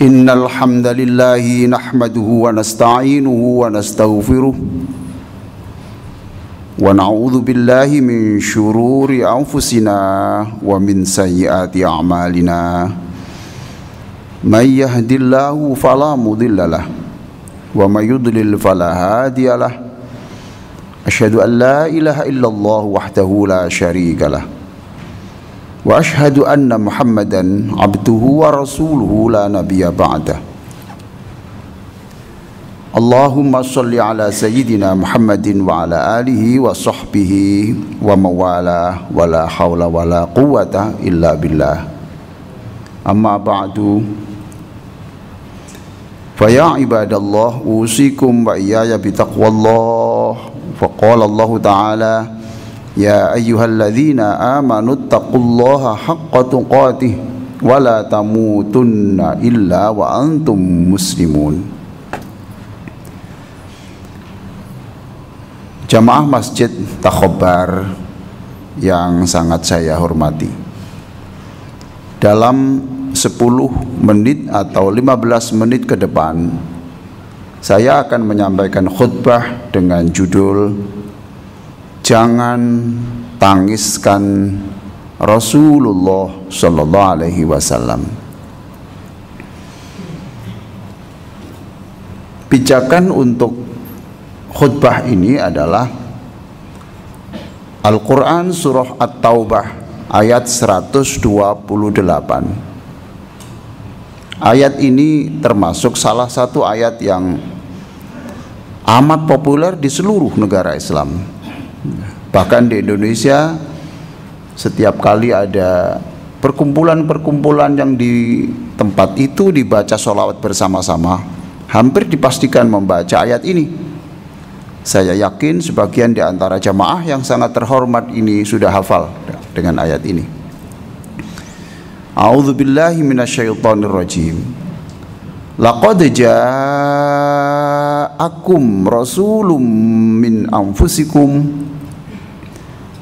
Innal hamdalillahi nahmaduhu wa nasta'inuhu wa nastaghfiruh wa na'udzu billahi min syururi anfusina wa min sayyiati a'malina. May yahdihillahu fala mudhillalah wa may yudlil fala hadiyalah. Asyhadu an la ilaha illallah wahdahu la syarikalah wa asyhadu anna Muhammadan abduhu wa rasuluhu la nabiyya ba'dah. Allahumma sholli ala sayyidina Muhammadin wa ala alihi wa sahbihi wa mawala wa la hawla wa la quwwata illa billah. Amma ba'du, fa ya ibadallah usikum wa iyaya bitaqwallah. Faqala Allah Ta'ala, ya ayyuhalladzina amanu taqullaha haqqa tuqatih wa la tamutunna illa wa antum muslimun. Jamaah Masjid Takhobar yang sangat saya hormati, dalam 10 menit atau 15 menit ke depan saya akan menyampaikan khutbah dengan judul Jangan Tangiskan Rasulullah Sallallahu Alaihi Wasallam. Pijakan untuk khutbah ini adalah Al-Quran Surah At-Taubah ayat 128. Ayat ini termasuk salah satu ayat yang amat populer di seluruh negara Islam. Bahkan di Indonesia, setiap kali ada perkumpulan-perkumpulan yang di tempat itu dibaca sholawat bersama-sama, hampir dipastikan membaca ayat ini. Saya yakin sebagian di antara jamaah yang sangat terhormat ini sudah hafal dengan ayat ini. A'udzu billahi minasyaitonir rajim. Laqad ja'akum rasulun min anfusikum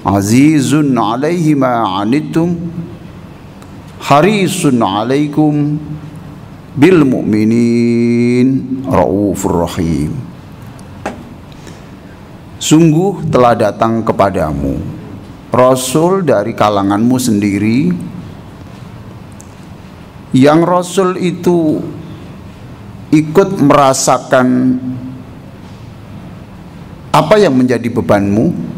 azizun 'alaihi ma 'anittum harisun 'alaikum bil mu'minin raufur rahim. Sungguh telah datang kepadamu rasul dari kalanganmu sendiri, yang rasul itu ikut merasakan apa yang menjadi bebanmu.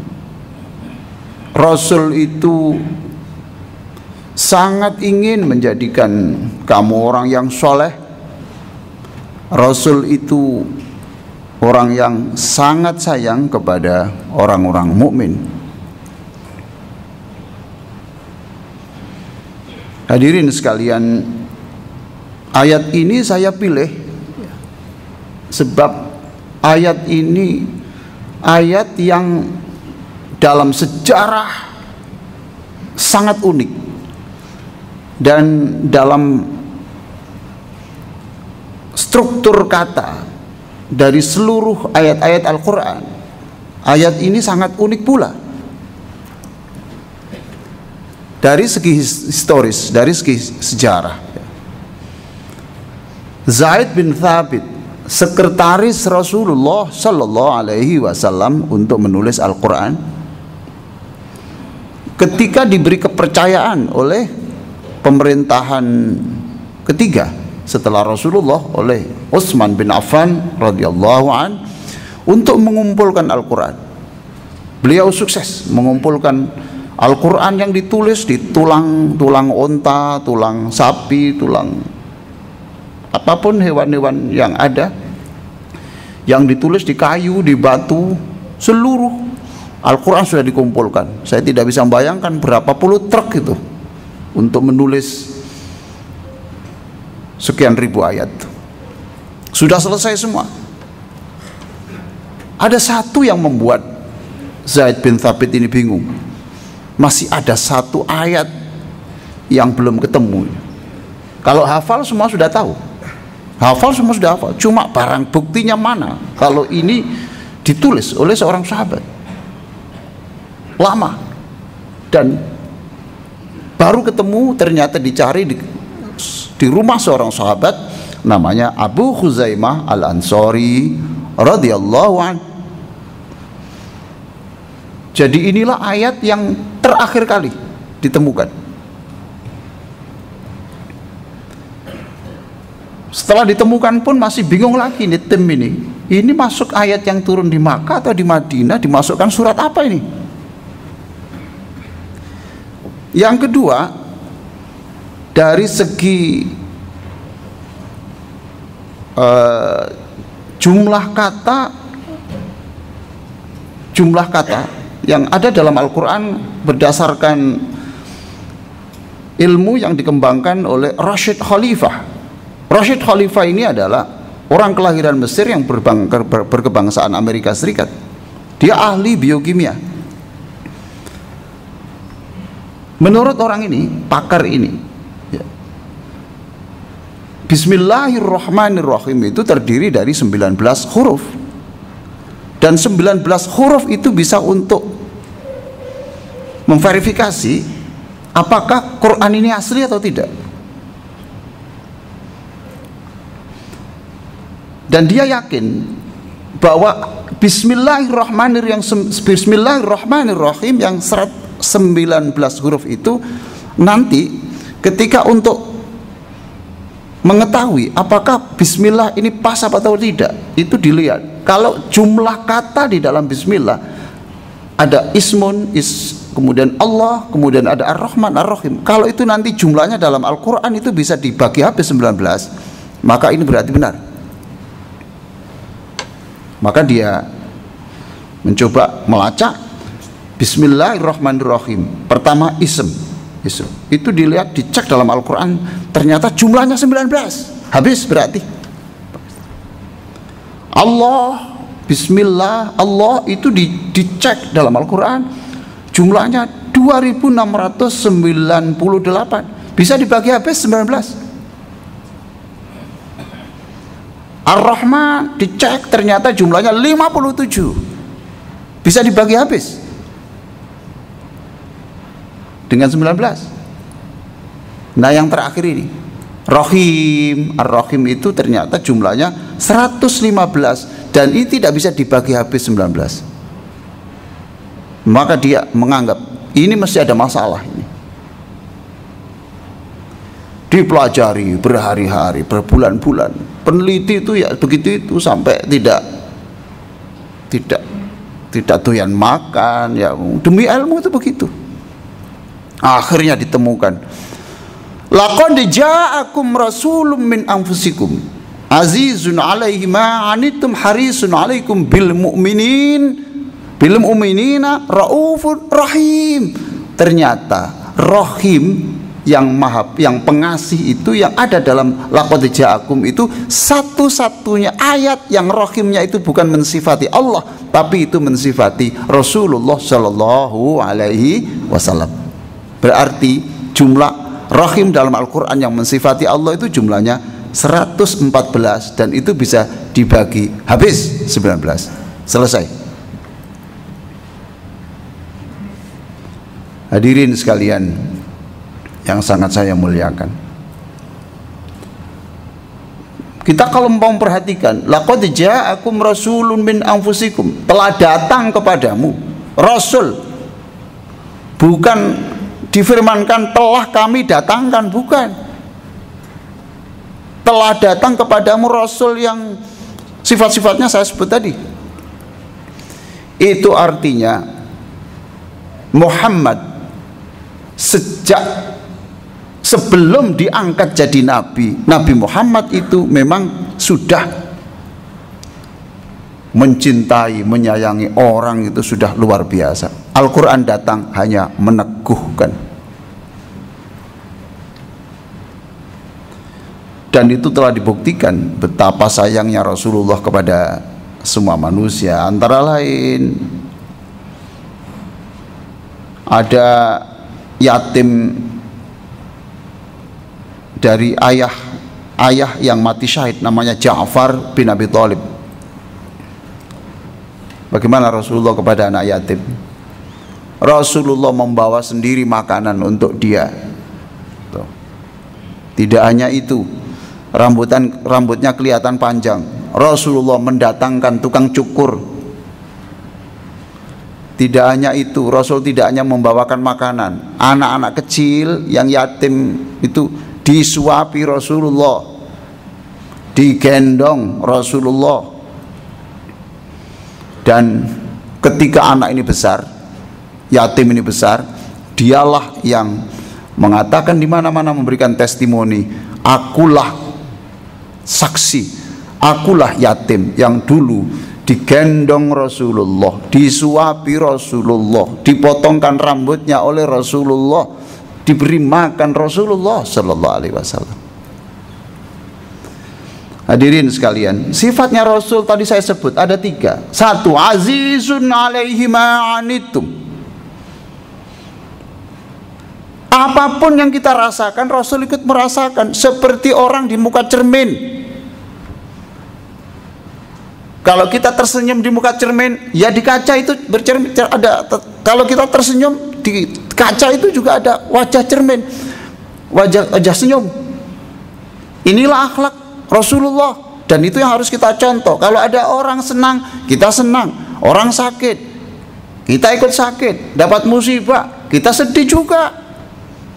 Rasul itu sangat ingin menjadikan kamu orang yang soleh. Rasul itu orang yang sangat sayang kepada orang-orang mukmin. Hadirin sekalian, ayat ini saya pilih sebab ayat ini ayat yang dalam sejarah sangat unik, dan dalam struktur kata dari seluruh ayat-ayat Al-Quran, ayat ini sangat unik pula dari segi historis, dari segi sejarah. Zaid bin Thabit, sekretaris Rasulullah Sallallahu Alaihi Wasallam untuk menulis Al-Quran, ketika diberi kepercayaan oleh pemerintahan ketiga setelah Rasulullah, oleh Utsman bin Affan radhiyallahu an, untuk mengumpulkan Al-Quran. Beliau sukses mengumpulkan Al-Quran yang ditulis di tulang onta, tulang sapi, tulang apapun hewan-hewan yang ada, yang ditulis di kayu, di batu, seluruh Al-Quran sudah dikumpulkan. Saya tidak bisa membayangkan berapa puluh truk itu untuk menulis sekian ribu ayat. Sudah selesai semua. Ada satu yang membuat Zaid bin Thabit ini bingung. Masih ada satu ayat yang belum ketemu. Kalau hafal semua sudah tahu, hafal semua sudah hafal, cuma barang buktinya mana kalau ini ditulis oleh seorang sahabat lama, dan baru ketemu ternyata dicari di rumah seorang sahabat namanya Abu Khuzaimah Al-Ansari radhiyallahu an. Jadi inilah ayat yang terakhir kali ditemukan. Setelah ditemukan pun masih bingung lagi nih tim ini. Ini masuk ayat yang turun di Makkah atau di Madinah, dimasukkan surat apa ini? Yang kedua, dari segi jumlah kata yang ada dalam Al-Quran berdasarkan ilmu yang dikembangkan oleh Rashid Khalifah. Rashid Khalifah ini adalah orang kelahiran Mesir yang berkebangsaan Amerika Serikat. Dia ahli biokimia. Menurut orang ini, pakar ini, ya, Bismillahirrahmanirrahim itu terdiri dari 19 huruf. Dan 19 huruf itu bisa untuk memverifikasi apakah Quran ini asli atau tidak. Dan dia yakin bahwa Bismillahirrahmanirrahim yang 19 huruf itu nanti ketika untuk mengetahui apakah bismillah ini pas atau tidak, itu dilihat. Kalau jumlah kata di dalam bismillah ada ismun, kemudian Allah, kemudian ada ar-Rahman, ar-Rahim. Kalau itu nanti jumlahnya dalam Al-Quran itu bisa dibagi habis 19, maka ini berarti benar. Maka dia mencoba melacak Bismillahirrahmanirrahim. Pertama ism. Itu dilihat, dicek dalam Al-Quran, ternyata jumlahnya 19. Habis berarti. Allah, Bismillah, Allah itu dicek dalam Al-Quran, jumlahnya 2698. Bisa dibagi habis 19. Ar-Rahman dicek, ternyata jumlahnya 57. Bisa dibagi habis dengan 19. Nah yang terakhir ini Rahim, Ar-Rahim itu ternyata jumlahnya 115 dan ini tidak bisa dibagi habis 19. Maka dia menganggap ini mesti ada masalah ini. Dipelajari berhari-hari, berbulan-bulan. Peneliti itu ya begitu itu sampai tidak doyan makan ya, demi ilmu itu begitu. Akhirnya ditemukan, laqad ja'akum rasulun min anfusikum azizun 'alaihi ma 'anittum harisun 'alaikum bil mu'minina raufur rahim. Ternyata Rahim yang pengasih itu yang ada dalam laqad ja'akum itu satu-satunya ayat yang Rahimnya itu bukan mensifati Allah, tapi itu mensifati Rasulullah Shallallahu Alaihi Wasallam. Berarti jumlah Rahim dalam Al-Quran yang mensifati Allah itu jumlahnya 114 dan itu bisa dibagi habis 19. Selesai. Hadirin sekalian yang sangat saya muliakan, kita kalau mau memperhatikan, laqad ja'akum rasulun min anfusikum, telah datang kepadamu rasul, bukan difirmankan telah kami datangkan, bukan. Telah datang kepadamu rasul yang sifat-sifatnya saya sebut tadi. Itu artinya Muhammad sejak sebelum diangkat jadi Nabi Muhammad itu memang sudah mencintai, menyayangi orang, itu sudah luar biasa. Al-Quran datang hanya meneguhkan. Dan itu telah dibuktikan betapa sayangnya Rasulullah kepada semua manusia. Antara lain ada yatim dari ayah yang mati syahid, namanya Ja'far bin Abi Thalib. Bagaimana Rasulullah kepada anak yatim? Rasulullah membawa sendiri makanan untuk dia. Tidak hanya itu, rambutnya kelihatan panjang. Rasulullah mendatangkan tukang cukur. Tidak hanya itu, Rasul tidak hanya membawakan makanan, anak-anak kecil yang yatim itu disuapi Rasulullah, digendong Rasulullah. Dan ketika anak ini besar, yatim ini besar, dialah yang mengatakan di mana-mana, memberikan testimoni, akulah saksi, akulah yatim yang dulu digendong Rasulullah, disuapi Rasulullah, dipotongkan rambutnya oleh Rasulullah, diberi makan Rasulullah Sallallahu Alaihi Wasallam. Hadirin sekalian, sifatnya Rasul tadi saya sebut ada 3. 1, azizun alaihi ma anittum. Apapun yang kita rasakan, Rasul ikut merasakan, seperti orang di muka cermin. Kalau kita tersenyum di muka cermin, ya di kaca itu bercermin ada. Kalau kita tersenyum di kaca itu juga ada wajah cermin, wajah senyum. Inilah akhlak Rasulullah, dan itu yang harus kita contoh. Kalau ada orang senang, kita senang. Orang sakit, kita ikut sakit. Dapat musibah, kita sedih juga.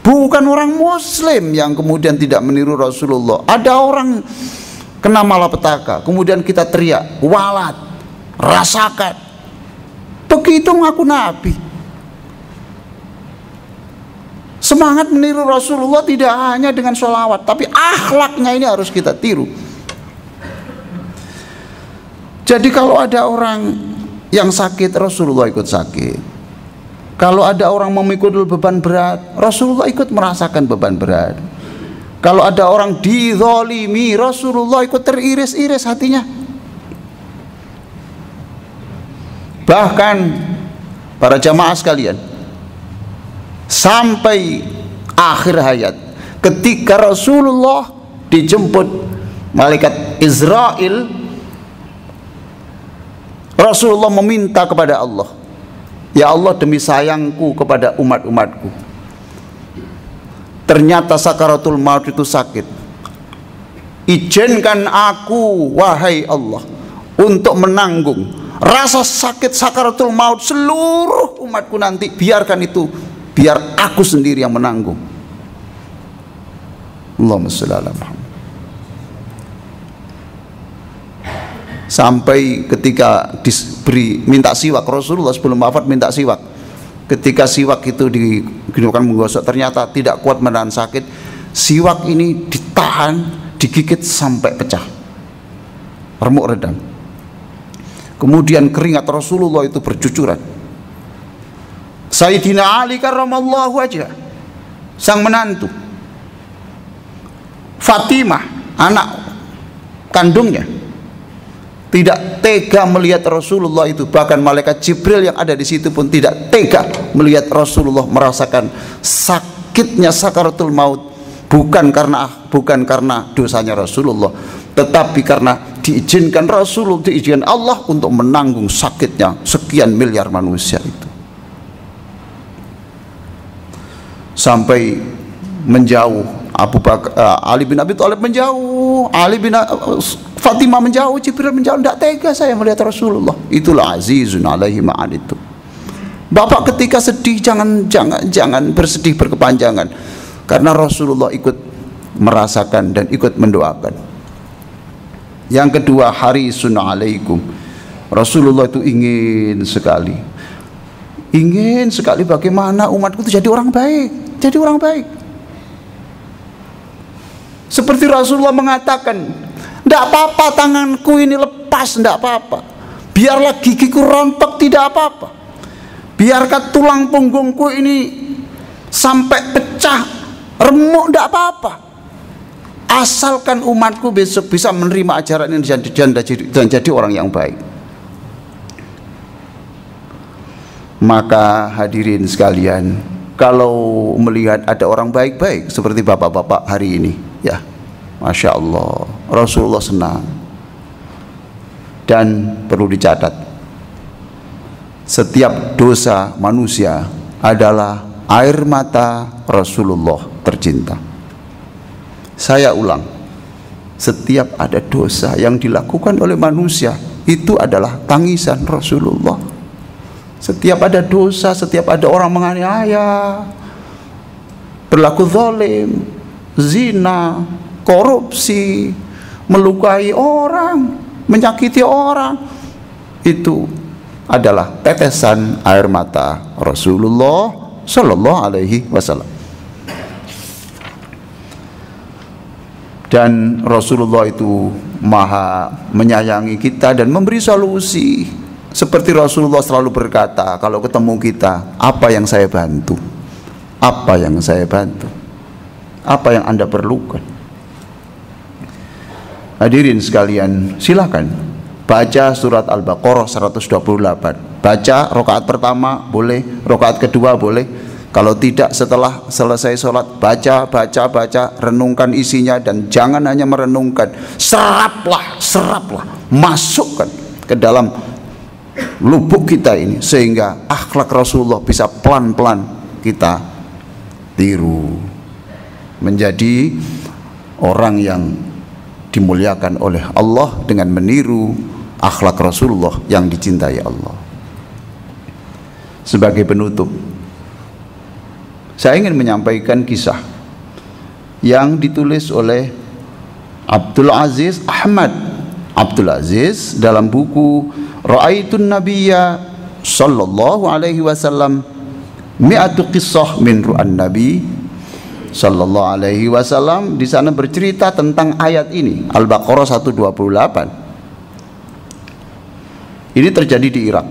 Bukan orang Muslim yang kemudian tidak meniru Rasulullah. Ada orang kena malapetaka, kemudian kita teriak, walat, rasakan. Begitu ngaku Nabi. Semangat meniru Rasulullah tidak hanya dengan sholawat, tapi akhlaknya ini harus kita tiru. Jadi kalau ada orang yang sakit, Rasulullah ikut sakit. Kalau ada orang memikul beban berat, Rasulullah ikut merasakan beban berat. Kalau ada orang dizalimi, Rasulullah ikut teriris-iris hatinya. Bahkan para jamaah sekalian, sampai akhir hayat, ketika Rasulullah dijemput malaikat Israel, Rasulullah meminta kepada Allah, ya Allah, demi sayangku kepada umat-umatku, ternyata sakaratul maut itu sakit. Izinkan aku, wahai Allah, untuk menanggung rasa sakit sakaratul maut seluruh umatku nanti. Biarkan itu, biar aku sendiri yang menanggung. Allahumma shalli ala Muhammad. Sampai ketika diberi minta siwak, Rasulullah sebelum wafat minta siwak. Ketika siwak itu digunakan menggosok, ternyata tidak kuat menahan sakit. Siwak ini ditahan, digigit sampai pecah, remuk redam. Kemudian keringat Rasulullah itu bercucuran. Sayyidina Ali karramallahu wajhah, sang menantu, Fatimah, anak kandungnya, tidak tega melihat Rasulullah itu. Bahkan malaikat Jibril yang ada di situ pun tidak tega melihat Rasulullah merasakan sakitnya sakaratul maut. Bukan karena dosanya Rasulullah, tetapi karena diizinkan Rasulullah, diizinkan Allah untuk menanggung sakitnya sekian miliar manusia itu. Sampai menjauh, Ali bin Abi Thalib menjauh, Fatimah menjauh, Jibril menjauh. Tidak tega saya melihat Rasulullah. Itulah azizun alaihi ma anittum. Bapak ketika sedih jangan bersedih berkepanjangan, karena Rasulullah ikut merasakan dan ikut mendoakan. Yang kedua, harisun alaikum. Rasulullah itu ingin sekali bagaimana umatku itu jadi orang baik, jadi orang baik. Seperti Rasulullah mengatakan, tidak apa-apa tanganku ini lepas, tidak apa-apa. Biarlah gigiku rontok, tidak apa-apa. Biarkan tulang punggungku ini sampai pecah, remuk, tidak apa-apa. Asalkan umatku besok bisa menerima ajaran ini dan jadi orang yang baik. Maka hadirin sekalian, kalau melihat ada orang baik-baik seperti bapak-bapak hari ini, ya Masya Allah, Rasulullah senang. Dan perlu dicatat, setiap dosa manusia adalah air mata Rasulullah tercinta. Saya ulang, Setiap ada dosa yang dilakukan oleh manusia, itu adalah tangisan Rasulullah. Setiap ada dosa, setiap ada orang menganiaya, berlaku zalim, zina, korupsi, melukai orang, menyakiti orang, itu adalah tetesan air mata Rasulullah Sallallahu Alaihi Wasallam. Dan Rasulullah itu maha menyayangi kita dan memberi solusi. Seperti Rasulullah selalu berkata, kalau ketemu kita, apa yang saya bantu? Apa yang saya bantu? Apa yang Anda perlukan? Hadirin sekalian, silakan baca surat Al-Baqarah 128. Baca rakaat pertama boleh, rakaat kedua boleh. Kalau tidak, setelah selesai sholat, baca, renungkan isinya, dan jangan hanya merenungkan, seraplah, masukkan ke dalam lubuk kita ini, sehingga akhlak Rasulullah bisa pelan-pelan kita tiru, menjadi orang yang dimuliakan oleh Allah dengan meniru akhlak Rasulullah yang dicintai Allah. Sebagai penutup, saya ingin menyampaikan kisah yang ditulis oleh Abdul Aziz Ahmad Abdul Aziz dalam buku Ra'aitun Nabiyya Sallallahu Alaihi Wasallam Mi'atu Qissah min Ru'an Nabi Sallallahu Alaihi Wasallam. Di sana bercerita tentang ayat ini, Al-Baqarah 128. Ini terjadi di Irak.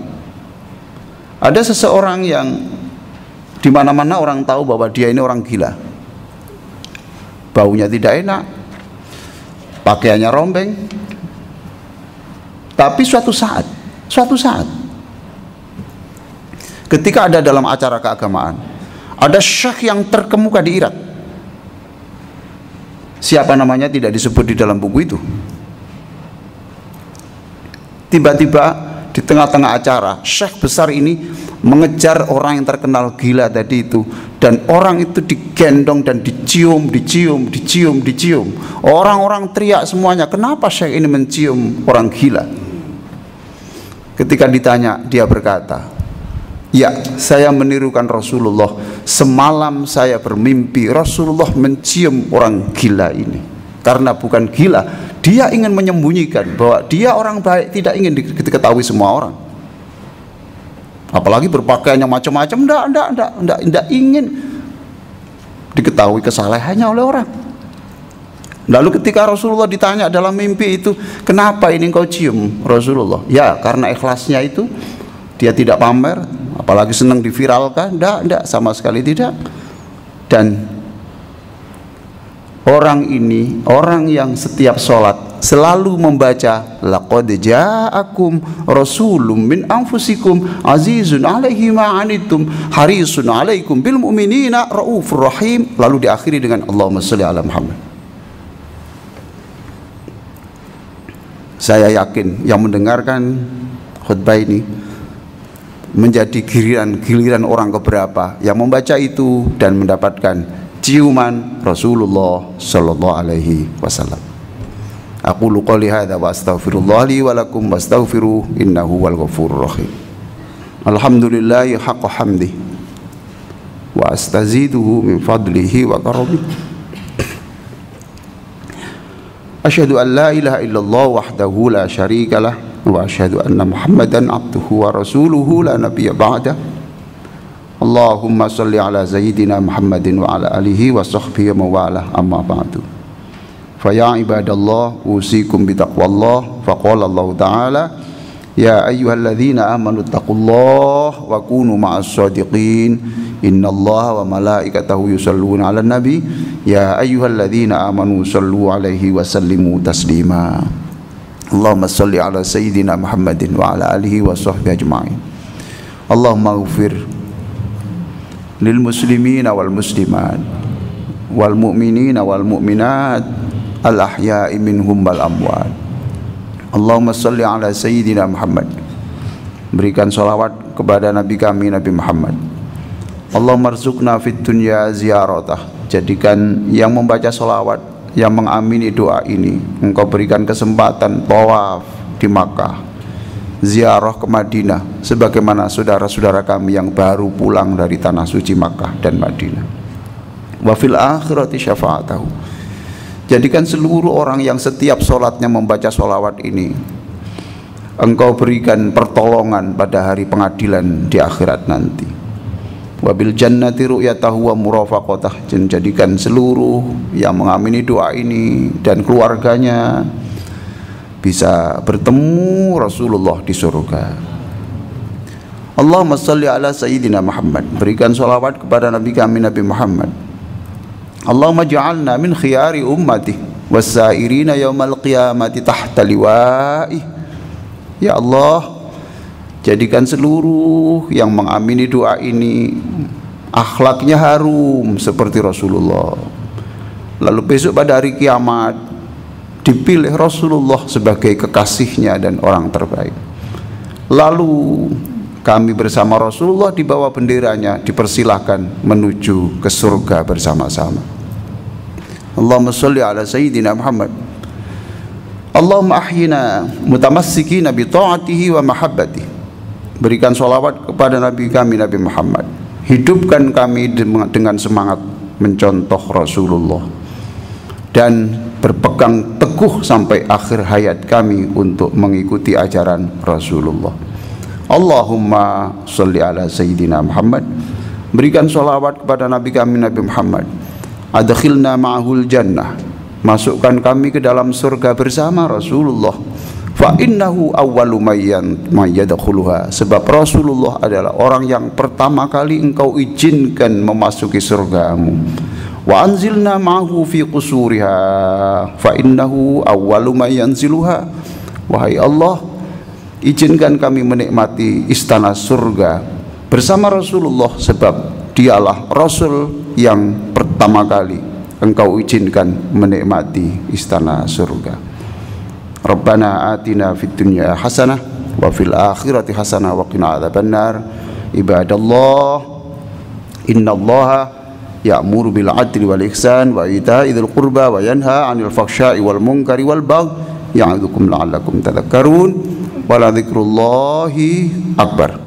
Ada seseorang yang di mana-mana orang tahu bahwa dia ini orang gila. Baunya tidak enak, pakaiannya rombeng. Tapi suatu saat ketika ada dalam acara keagamaan, ada syekh yang terkemuka di Irak. Siapa namanya tidak disebut di dalam buku itu. Tiba-tiba di tengah-tengah acara, syekh besar ini mengejar orang yang terkenal gila tadi itu, dan orang itu digendong dan dicium. Orang-orang teriak semuanya, kenapa syekh ini mencium orang gila? Ketika ditanya, dia berkata, ya, saya menirukan Rasulullah. Semalam saya bermimpi Rasulullah mencium orang gila ini. Karena bukan gila, dia ingin menyembunyikan bahwa dia orang baik, tidak ingin diketahui semua orang. Apalagi berpakaiannya macam-macam, tidak ingin diketahui kesalahannya oleh orang. Lalu ketika Rasulullah ditanya dalam mimpi itu, kenapa ini engkau cium Rasulullah? Ya, karena ikhlasnya itu, dia tidak pamer, apalagi senang diviralkan. Tidak, sama sekali tidak. Dan orang ini, orang yang setiap sholat selalu membaca laqad ja'akum rasulun min anfusikum azizun 'alaihi ma 'anittum harisun 'alaikum bil mu'minina raufur rahim, lalu diakhiri dengan Allahumma shalli ala Muhammad. Saya yakin yang mendengarkan khutbah ini menjadi giliran orang keberapa yang membaca itu dan mendapatkan ciuman Rasulullah sallallahu alaihi wasallam. Aqulu qouli hadza wa astaghfirullah li wa lakum wastaghfiruh innahu wal ghafurur rahim. Alhamdulillahi haqqa hamdi wa astaziduhu min fadlihi wa karamihi. Asyhadu an la ilaha illallah wahdahu la syarika lah wa asyhadu anna Muhammadan abduhu wa rasuluhu la nabiyya ba'da. Allahumma salli ala sayyidina Muhammadin wa ala alihi wa sahbihi wa mawalah, amma ba'du. Fa ya ibadallah usikum bi taqwallah. Fa qala Allah ta'ala ya ayyuhalladzina amanu taqullaha wa kunu ma'as shadiqin innallaha wa malaikatahu yusalluna 'alan nabi ya ayyuhalladzina amanu sallu 'alaihi wa sallimu taslima. Allahumma salli ala sayyidina Muhammadin wa ala alihi wa sahbihi ajma'in. Allahumma ighfir lil muslimina wal muslimat wal mu'minina wal mu'minat al ahya'i minhum wal amwat. Allahumma salli ala sayyidina Muhammad. Berikan salawat kepada Nabi kami Nabi Muhammad. Allahumma rzuqna fid dunya ziyaratah. Jadikan yang membaca salawat, yang mengamini doa ini, Engkau berikan kesempatan tawaf di Makkah, ziarah ke Madinah, sebagaimana saudara-saudara kami yang baru pulang dari tanah suci Makkah dan Madinah. Wa fil akhirati syafa'atahu, jadikan seluruh orang yang setiap sholatnya membaca sholawat ini, Engkau berikan pertolongan pada hari pengadilan di akhirat nanti. Wabil jannati ru'yatahu wa murafaqatah, jadikan seluruh yang mengamini doa ini dan keluarganya bisa bertemu Rasulullah di surga. Allahumma salli ala Sayyidina Muhammad, berikan sholawat kepada Nabi kami Nabi Muhammad. Allahumma ja'alna min khiyari ummati wassairina yaumal qiyamati tahta liwa'i. Ya Allah, jadikan seluruh yang mengamini doa ini akhlaknya harum seperti Rasulullah, lalu besok pada hari kiamat dipilih Rasulullah sebagai kekasihnya dan orang terbaik. Lalu kami bersama Rasulullah di bawah benderanya dipersilahkan menuju ke surga bersama-sama. Allahumma sholli ala Sayyidina Muhammad. Allahumma ahyina mutamassikina bi ta'atihi wa mahabbatihi, berikan sholawat kepada Nabi kami Nabi Muhammad, hidupkan kami dengan semangat mencontoh Rasulullah dan berpegang teguh sampai akhir hayat kami untuk mengikuti ajaran Rasulullah. Allahumma sholli ala Sayyidina Muhammad, berikan sholawat kepada Nabi kami Nabi Muhammad. Adkhilna ma'ahul jannah, masukkan kami ke dalam surga bersama Rasulullah. Fa innahu awwalu may yadkhuluha, sebab Rasulullah adalah orang yang pertama kali Engkau izinkan memasuki surgamu. Wa anzilna ma'ahu fi qusuriha fa innahu awwalu may yanziluha, wahai Allah, izinkan kami menikmati istana surga bersama Rasulullah, sebab dialah Rasul yang pertama kali Engkau izinkan menikmati istana surga. Rabbana atina fid dunya hasanah wa fil akhirati hasanah wa qina adzabannar. Ibadallah, innallaha ya'muru bil 'adli wal ihsan wa ita'i dzil qurba wa yanha 'anil fahsya'i wal munkari wal baghi ya'idzukum la'allakum tadhakkarun. Wa la dzikrullahi akbar.